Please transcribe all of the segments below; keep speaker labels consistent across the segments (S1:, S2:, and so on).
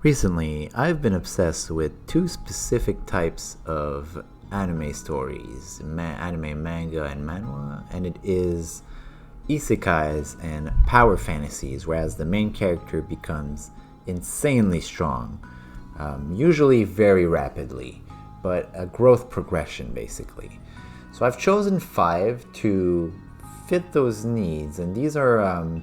S1: Recently, I've been obsessed with two specific types of anime stories, anime manga and manhwa, and it is isekais and power fantasies, whereas the main character becomes insanely strong, usually very rapidly, but a growth progression basically. So I've chosen 5 to fit those needs, and these are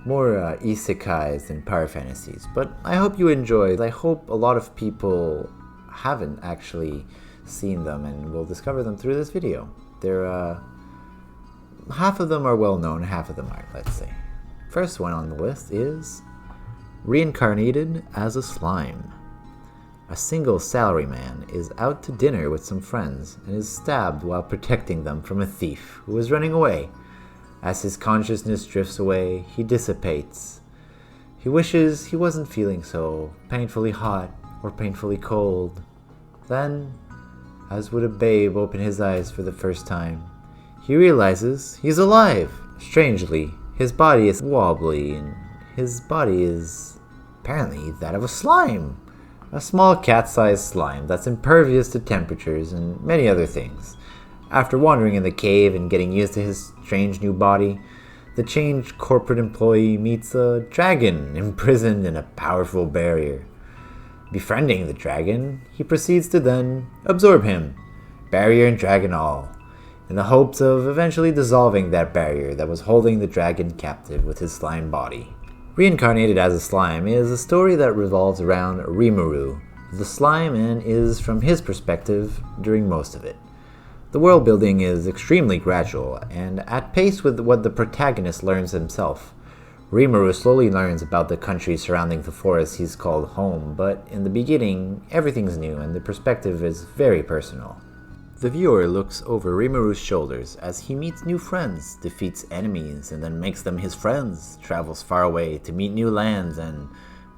S1: more isekais than power fantasies, but I hope you enjoy. I hope a lot of people haven't actually seen them and will discover them through this video. They're half of them are well known, half of them aren't, let's say. First one on the list is Reincarnated as a Slime. A single salaryman is out to dinner with some friends and is stabbed while protecting them from a thief who is running away. As his consciousness drifts away, he dissipates. He wishes he wasn't feeling so painfully hot or painfully cold. Then, as would a babe open his eyes for the first time, he realizes he's alive. Strangely, his body is wobbly and his body is apparently that of a slime. A small cat-sized slime that's impervious to temperatures and many other things. After wandering in the cave and getting used to his strange new body, the changed corporate employee meets a dragon imprisoned in a powerful barrier. Befriending the dragon, he proceeds to then absorb him, barrier and dragon all, in the hopes of eventually dissolving that barrier that was holding the dragon captive with his slime body. Reincarnated as a Slime is a story that revolves around Rimuru, the slime, and is from his perspective during most of it. The world building is extremely gradual and at pace with what the protagonist learns himself. Rimuru slowly learns about the country surrounding the forest he's called home, but in the beginning, everything's new and the perspective is very personal. The viewer looks over Rimuru's shoulders as he meets new friends, defeats enemies, and then makes them his friends, travels far away to meet new lands and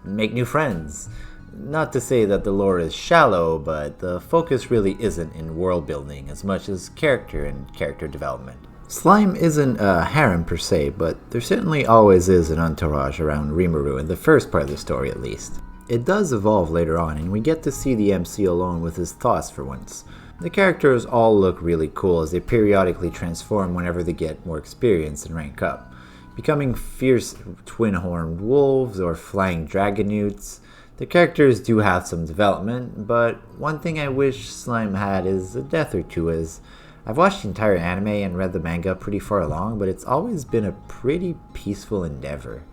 S1: make new friends. Not to say that the lore is shallow, but the focus really isn't in world building as much as character and character development. Slime isn't a harem per se, but there certainly always is an entourage around Rimuru in the first part of the story at least. It does evolve later on, and we get to see the MC alone with his thoughts for once. The characters all look really cool as they periodically transform whenever they get more experience and rank up, becoming fierce twin-horned wolves or flying dragon newts. The characters do have some development, but one thing I wish Slime had is a death or two, as I've watched the entire anime and read the manga pretty far along, but it's always been a pretty peaceful endeavor.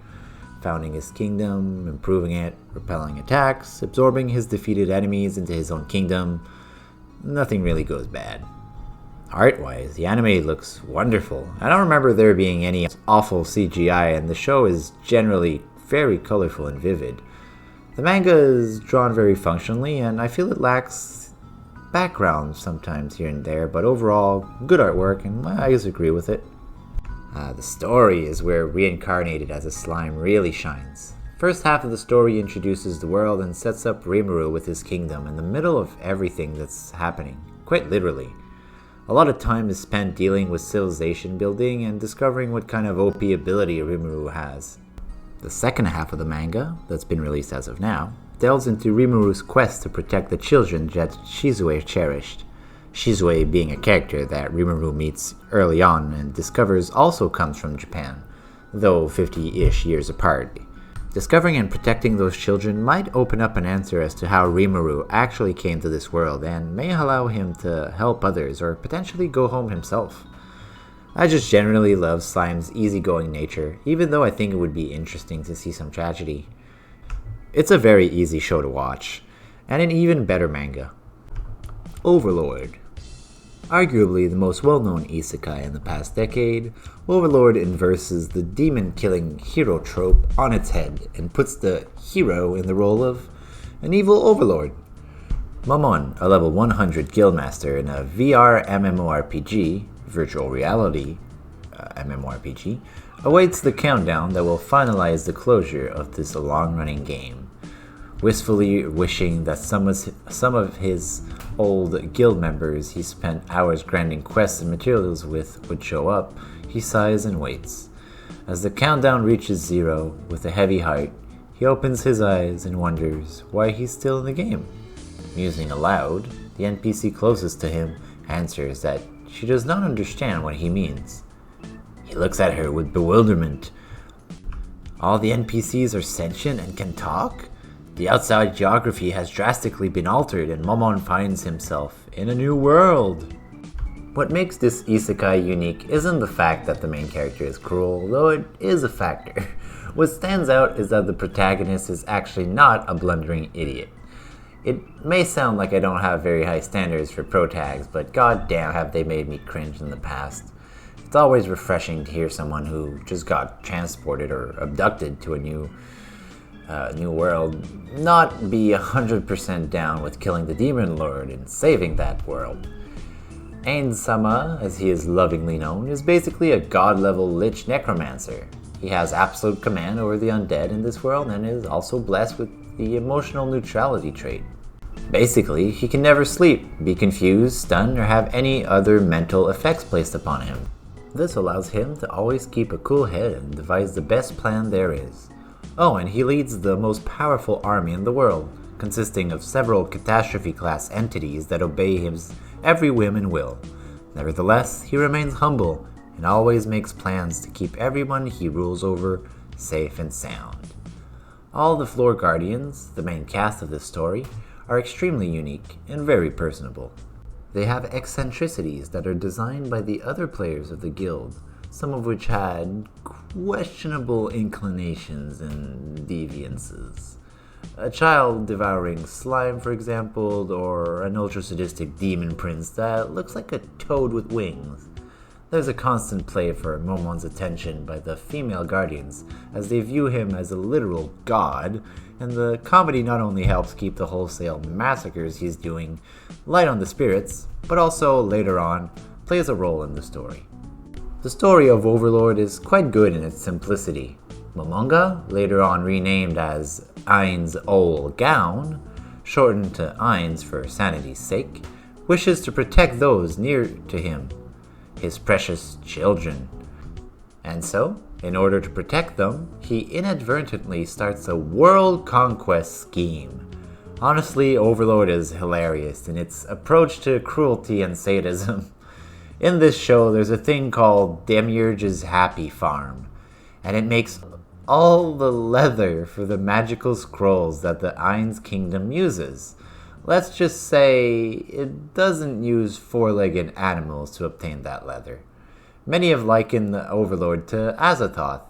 S1: Founding his kingdom, improving it, repelling attacks, absorbing his defeated enemies into his own kingdom. Nothing really goes bad. Art-wise, the anime looks wonderful. I don't remember there being any awful CGI, and the show is generally very colorful and vivid. The manga is drawn very functionally, and I feel it lacks background sometimes here and there, but overall, good artwork, and I just agree with it. The story is where Reincarnated as a Slime really shines. First half of the story introduces the world and sets up Rimuru with his kingdom in the middle of everything that's happening, quite literally. A lot of time is spent dealing with civilization building and discovering what kind of OP ability Rimuru has. The second half of the manga, that's been released as of now, delves into Rimuru's quest to protect the children that Shizue cherished. Shizue being a character that Rimuru meets early on and discovers also comes from Japan, though 50-ish years apart. Discovering and protecting those children might open up an answer as to how Rimuru actually came to this world and may allow him to help others or potentially go home himself. I just generally love Slime's easygoing nature, even though I think it would be interesting to see some tragedy. It's a very easy show to watch, and an even better manga. Overlord. Arguably the most well-known isekai in the past decade, Overlord inverses the demon-killing hero trope on its head and puts the hero in the role of an evil overlord. Mamon, a level 100 guildmaster in a VR MMORPG, virtual reality MMORPG, awaits the countdown that will finalize the closure of this long-running game. Wistfully wishing that some of his old guild members he spent hours grinding quests and materials with would show up, he sighs and waits. As the countdown reaches 0, with a heavy heart, He opens his eyes and wonders why he's still in the game. Musing aloud, the NPC closest to him answers that she does not understand what he means. He looks at her with bewilderment. All the NPCs are sentient and can talk? The outside geography has drastically been altered and Momon finds himself in a new world. What makes this isekai unique isn't the fact that the main character is cruel, though it is a factor. What stands out is that the protagonist is actually not a blundering idiot. It may sound like I don't have very high standards for protags, but goddamn have they made me cringe in the past. It's always refreshing to hear someone who just got transported or abducted to a new world not be 100% down with killing the Demon Lord and saving that world. Ain-sama, as he is lovingly known, is basically a god-level lich necromancer. He has absolute command over the undead in this world and is also blessed with the emotional neutrality trait. Basically, he can never sleep, be confused, stunned, or have any other mental effects placed upon him. This allows him to always keep a cool head and devise the best plan there is. Oh, and he leads the most powerful army in the world, consisting of several catastrophe-class entities that obey his every whim and will. Nevertheless, he remains humble and always makes plans to keep everyone he rules over safe and sound. All the Floor Guardians, the main cast of this story, are extremely unique and very personable. They have eccentricities that are designed by the other players of the guild, some of which had questionable inclinations and deviances. A child devouring slime, for example, or an ultra-sadistic demon prince that looks like a toad with wings. There's a constant play for Momon's attention by the female guardians, as they view him as a literal god, and the comedy not only helps keep the wholesale massacres he's doing light on the spirits, but also, later on, plays a role in the story. The story of Overlord is quite good in its simplicity. Manga, later on renamed as Ain's Ol Gown, shortened to Ain's for sanity's sake, wishes to protect those near to him, his precious children. And so, in order to protect them, he inadvertently starts a world conquest scheme. Honestly, Overlord is hilarious in its approach to cruelty and sadism. In this show, there's a thing called Demiurge's Happy Farm, and it makes all the leather for the magical scrolls that the Ain's kingdom uses. Let's just say it doesn't use four-legged animals to obtain that leather. Many have likened the Overlord to Azathoth,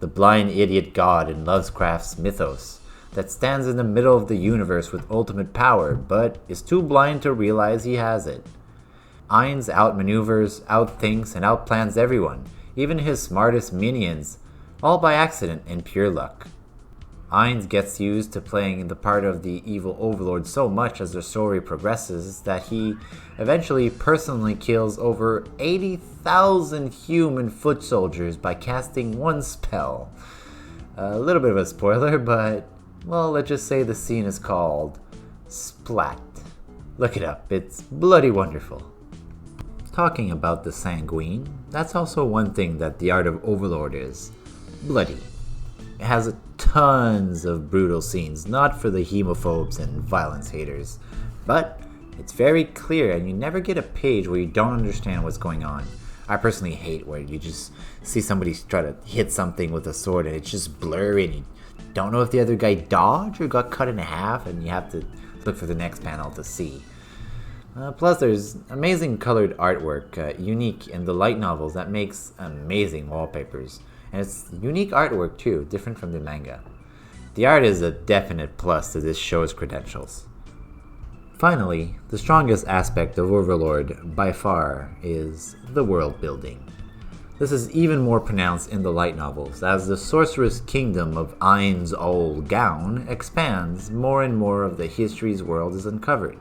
S1: the blind idiot god in Lovecraft's mythos, that stands in the middle of the universe with ultimate power, but is too blind to realize he has it. Ain's outmaneuvers, outthinks, and outplans everyone, even his smartest minions, all by accident and pure luck. Ain's gets used to playing the part of the evil Overlord so much as the story progresses that he eventually personally kills over 80,000 human foot soldiers by casting one spell. A little bit of a spoiler, but, well, let's just say the scene is called Splat. Look it up, it's bloody wonderful. Talking about the sanguine, that's also one thing that the art of Overlord is. Bloody. It has tons of brutal scenes, not for the hemophobes and violence haters, but it's very clear and you never get a page where you don't understand what's going on. I personally hate where you just see somebody try to hit something with a sword and it's just blurry and you don't know if the other guy dodged or got cut in half and you have to look for the next panel to see. Plus, there's amazing colored artwork, unique in the light novels that makes amazing wallpapers. And it's unique artwork too, different from the manga. The art is a definite plus to this show's credentials. Finally, the strongest aspect of Overlord by far is the world building. This is even more pronounced in the light novels, as the sorceress kingdom of Ain's Ol Gown expands, more and more of the history's world is uncovered.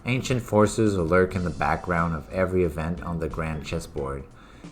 S1: Ancient forces will lurk in the background of every event on the grand chessboard.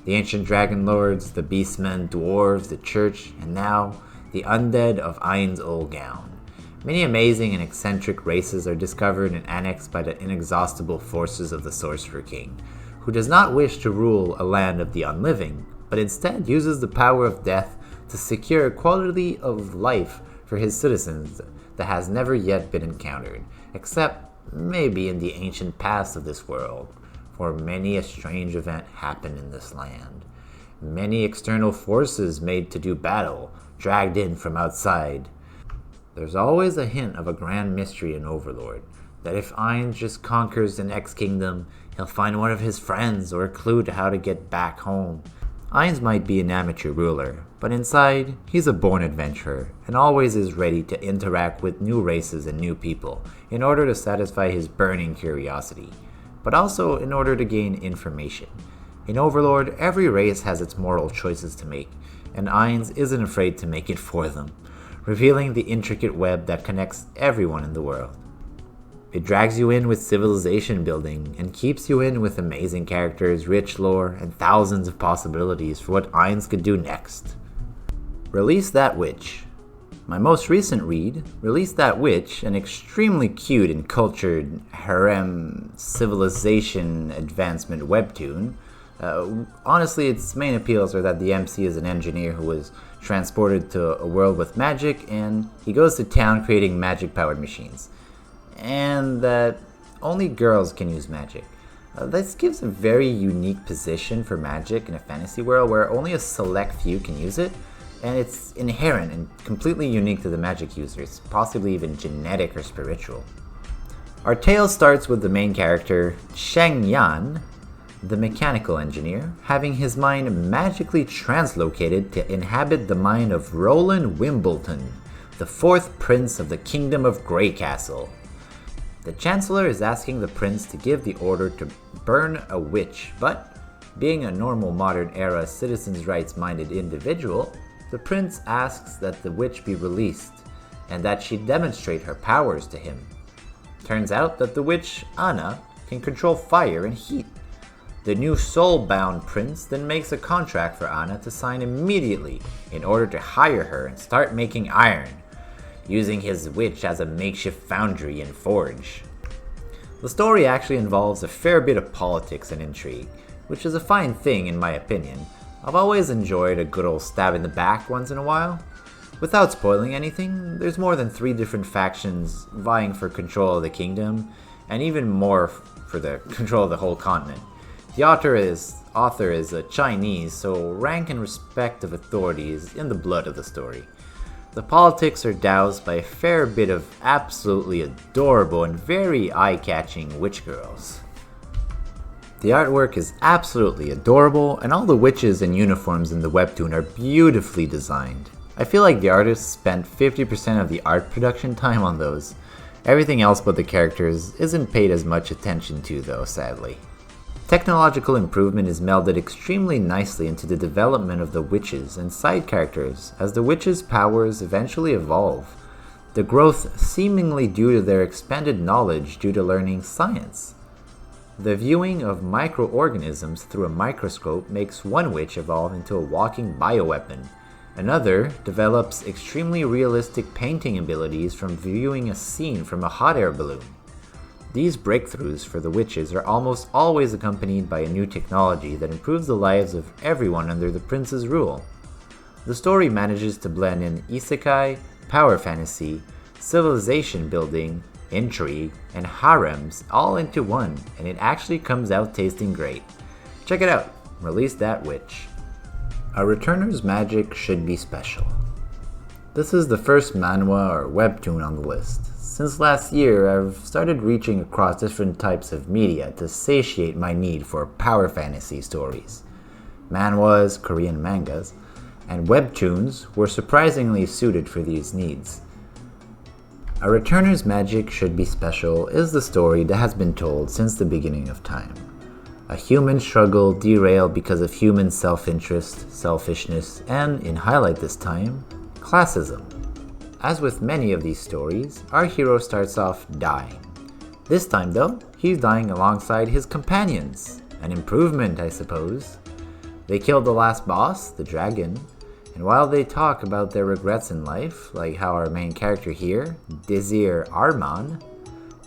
S1: The ancient dragon lords, the beastmen, dwarves, the church, and now the undead of Ain's Ol Gown. Many amazing and eccentric races are discovered and annexed by the inexhaustible forces of the Sorcerer King, who does not wish to rule a land of the unliving, but instead uses the power of death to secure quality of life for his citizens that has never yet been encountered, except maybe in the ancient past of this world, for many a strange event happened in this land. Many external forces made to do battle, dragged in from outside. There's always a hint of a grand mystery in Overlord, that if Ainz just conquers an X-Kingdom, he'll find one of his friends or a clue to how to get back home. Ainz might be an amateur ruler, but inside, he's a born adventurer, and always is ready to interact with new races and new people in order to satisfy his burning curiosity, but also in order to gain information. In Overlord, every race has its moral choices to make, and Ainz isn't afraid to make it for them, revealing the intricate web that connects everyone in the world. It drags you in with civilization building and keeps you in with amazing characters, rich lore, and thousands of possibilities for what Ainz could do next. Release That Witch. My most recent read, Release That Witch, an extremely cute and cultured harem civilization advancement webtoon. Honestly, its main appeals are that the MC is an engineer who was transported to a world with magic, and he goes to town creating magic-powered machines. And that only girls can use magic. This gives a very unique position for magic in a fantasy world where only a select few can use it, and it's inherent and completely unique to the magic users, possibly even genetic or spiritual. Our tale starts with the main character, Sheng Yan, the mechanical engineer, having his mind magically translocated to inhabit the mind of Roland Wimbledon, the fourth prince of the Kingdom of Grey Castle. The Chancellor is asking the prince to give the order to burn a witch, but being a normal modern-era citizens' rights-minded individual, the prince asks that the witch be released, and that she demonstrate her powers to him. Turns out that the witch, Anna, can control fire and heat. The new soul-bound prince then makes a contract for Anna to sign immediately in order to hire her and start making iron, using his witch as a makeshift foundry and forge. The story actually involves a fair bit of politics and intrigue, which is a fine thing in my opinion. I've always enjoyed a good old stab in the back once in a while. Without spoiling anything, there's more than 3 different factions vying for control of the kingdom, and even more for the control of the whole continent. The author is a Chinese, so rank and respect of authority is in the blood of the story. The politics are doused by a fair bit of absolutely adorable and very eye-catching witch girls. The artwork is absolutely adorable, and all the witches and uniforms in the webtoon are beautifully designed. I feel like the artists spent 50% of the art production time on those. Everything else but the characters isn't paid as much attention to though, sadly. Technological improvement is melded extremely nicely into the development of the witches and side characters as the witches' powers eventually evolve, the growth seemingly due to their expanded knowledge due to learning science. The viewing of microorganisms through a microscope makes one witch evolve into a walking bioweapon. Another develops extremely realistic painting abilities from viewing a scene from a hot air balloon. These breakthroughs for the witches are almost always accompanied by a new technology that improves the lives of everyone under the prince's rule. The story manages to blend in isekai, power fantasy, civilization building, intrigue, and harems all into one, and it actually comes out tasting great. Check it out, Release That Witch. A returner's magic should be special. This is the first manhwa or webtoon on the list. Since last year, I've started reaching across different types of media to satiate my need for power fantasy stories. Manhwas, Korean mangas, and webtoons were surprisingly suited for these needs. A returner's magic should be special is the story that has been told since the beginning of time. A human struggle derailed because of human self-interest, selfishness, and, in highlight this time, classism. As with many of these stories, our hero starts off dying. This time though, he's dying alongside his companions. An improvement, I suppose. They killed the last boss, the dragon, and while they talk about their regrets in life, like how our main character here, Desir Arman,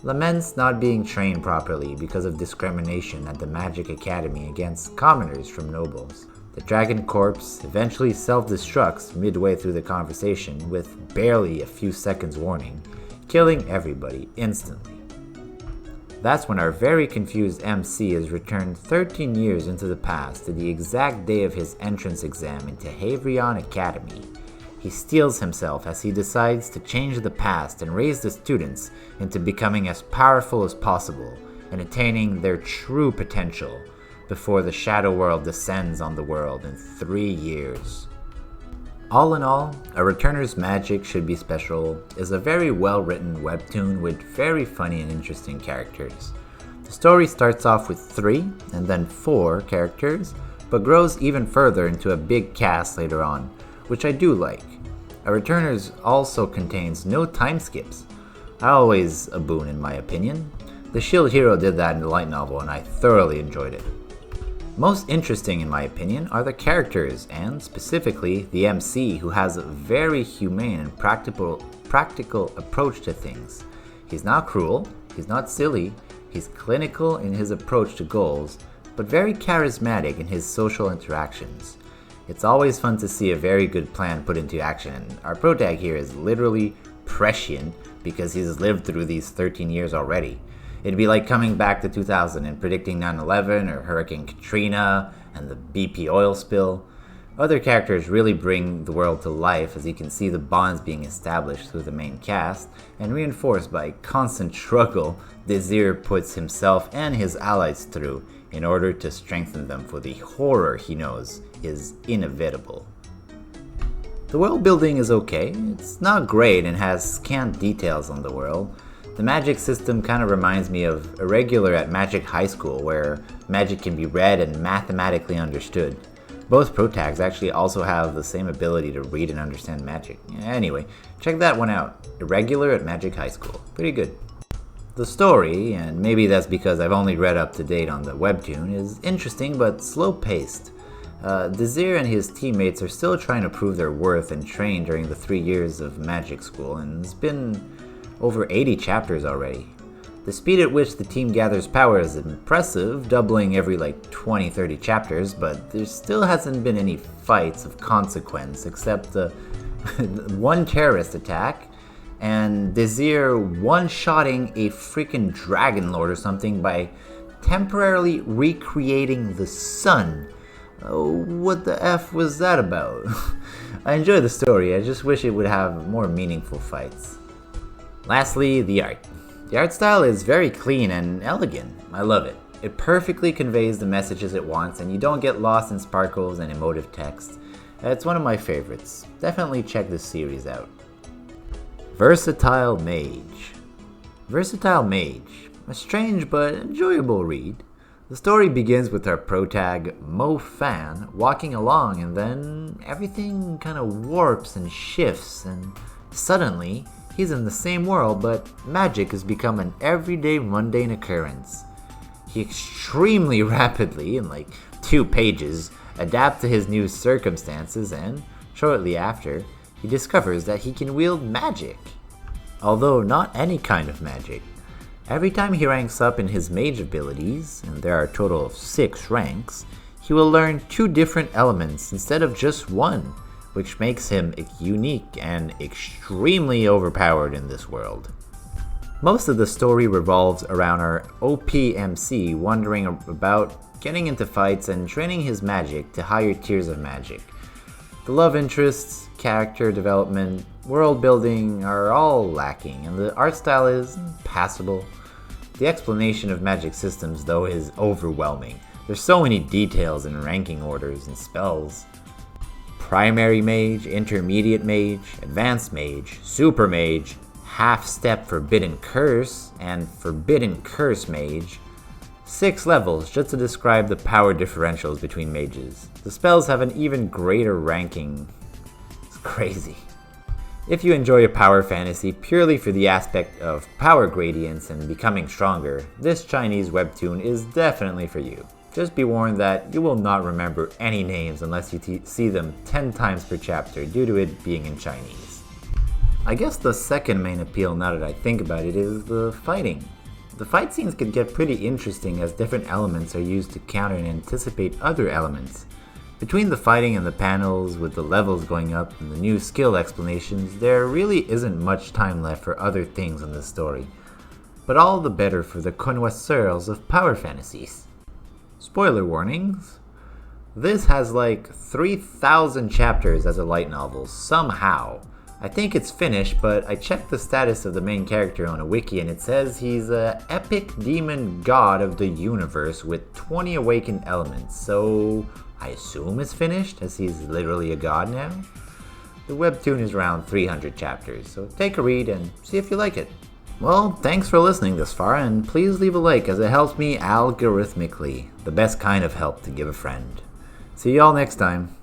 S1: laments not being trained properly because of discrimination at the Magic Academy against commoners from nobles. The dragon corpse eventually self-destructs midway through the conversation with barely a few seconds warning, killing everybody instantly. That's when our very confused MC is returned 13 years into the past to the exact day of his entrance exam into Havrion Academy. He steels himself as he decides to change the past and raise the students into becoming as powerful as possible and attaining their true potential before the Shadow World descends on the world in 3 years. All in all, A Returner's Magic Should Be Special is a very well-written webtoon with very funny and interesting characters. The story starts off with 3 and then 4 characters, but grows even further into a big cast later on, which I do like. A Returner's also contains no time skips, always a boon in my opinion. The Shield Hero did that in the light novel and I thoroughly enjoyed it. Most interesting in my opinion are the characters, and specifically the MC, who has a very humane and practical approach to things. He's not cruel, he's not silly, he's clinical in his approach to goals, but very charismatic in his social interactions. It's always fun to see a very good plan put into action, and our protag here is literally prescient because he's lived through these 13 years already. It'd be like coming back to 2000 and predicting 9/11 or Hurricane Katrina and the BP oil spill. Other characters really bring the world to life, as you can see the bonds being established through the main cast and reinforced by constant struggle Desir puts himself and his allies through in order to strengthen them for the horror he knows is inevitable. The world building is okay. It's not great and has scant details on the world. The magic system kind of reminds me of Irregular at Magic High School, where magic can be read and mathematically understood. Both protags actually also have the same ability to read and understand magic. Anyway, check that one out. Irregular at Magic High School. Pretty good. The story, and maybe that's because I've only read up to date on the webtoon, is interesting but slow-paced. Desir and his teammates are still trying to prove their worth and train during the 3 years of magic school, and it's been over 80 chapters already. The speed at which the team gathers power is impressive, doubling every 20-30 chapters, but there still hasn't been any fights of consequence except the one terrorist attack and Desir one-shotting a freaking Dragon Lord or something by temporarily recreating the sun. Oh, what the F was that about? I enjoy the story, I just wish it would have more meaningful fights. Lastly, the art. The art style is very clean and elegant. I love it. It perfectly conveys the messages it wants and you don't get lost in sparkles and emotive text. It's one of my favorites. Definitely check this series out. Versatile Mage. Versatile Mage. A strange but enjoyable read. The story begins with our protag, Mo Fan, walking along and then everything kind of warps and shifts and suddenly he's in the same world, but magic has become an everyday mundane occurrence. He extremely rapidly, in 2 pages, adapts to his new circumstances and, shortly after, he discovers that he can wield magic. Although not any kind of magic. Every time he ranks up in his mage abilities, and there are a total of 6 ranks, he will learn 2 different elements instead of just 1. Which makes him unique and extremely overpowered in this world. Most of the story revolves around our OPMC wondering about getting into fights and training his magic to higher tiers of magic. The love interests, character development, world building are all lacking, and the art style is passable. The explanation of magic systems, though, is overwhelming. There's so many details and ranking orders and spells. Primary Mage, Intermediate Mage, Advanced Mage, Super Mage, Half-Step Forbidden Curse, and Forbidden Curse Mage. 6 levels just to describe the power differentials between mages. The spells have an even greater ranking. It's crazy. If you enjoy a power fantasy purely for the aspect of power gradients and becoming stronger, this Chinese webtoon is definitely for you. Just be warned that you will not remember any names unless you see them 10 times per chapter due to it being in Chinese. I guess the second main appeal, now that I think about it, is the fighting. The fight scenes can get pretty interesting as different elements are used to counter and anticipate other elements. Between the fighting and the panels, with the levels going up and the new skill explanations, there really isn't much time left for other things in the story. But all the better for the connoisseurs of power fantasies. Spoiler warnings. This has like 3,000 chapters as a light novel, somehow. I think it's finished, but I checked the status of the main character on a wiki and it says he's an epic demon god of the universe with 20 awakened elements, so I assume it's finished, as he's literally a god now. The webtoon is around 300 chapters, so take a read and see if you like it. Well, thanks for listening this far, and please leave a like as it helps me algorithmically. The best kind of help to give a friend. See y'all next time.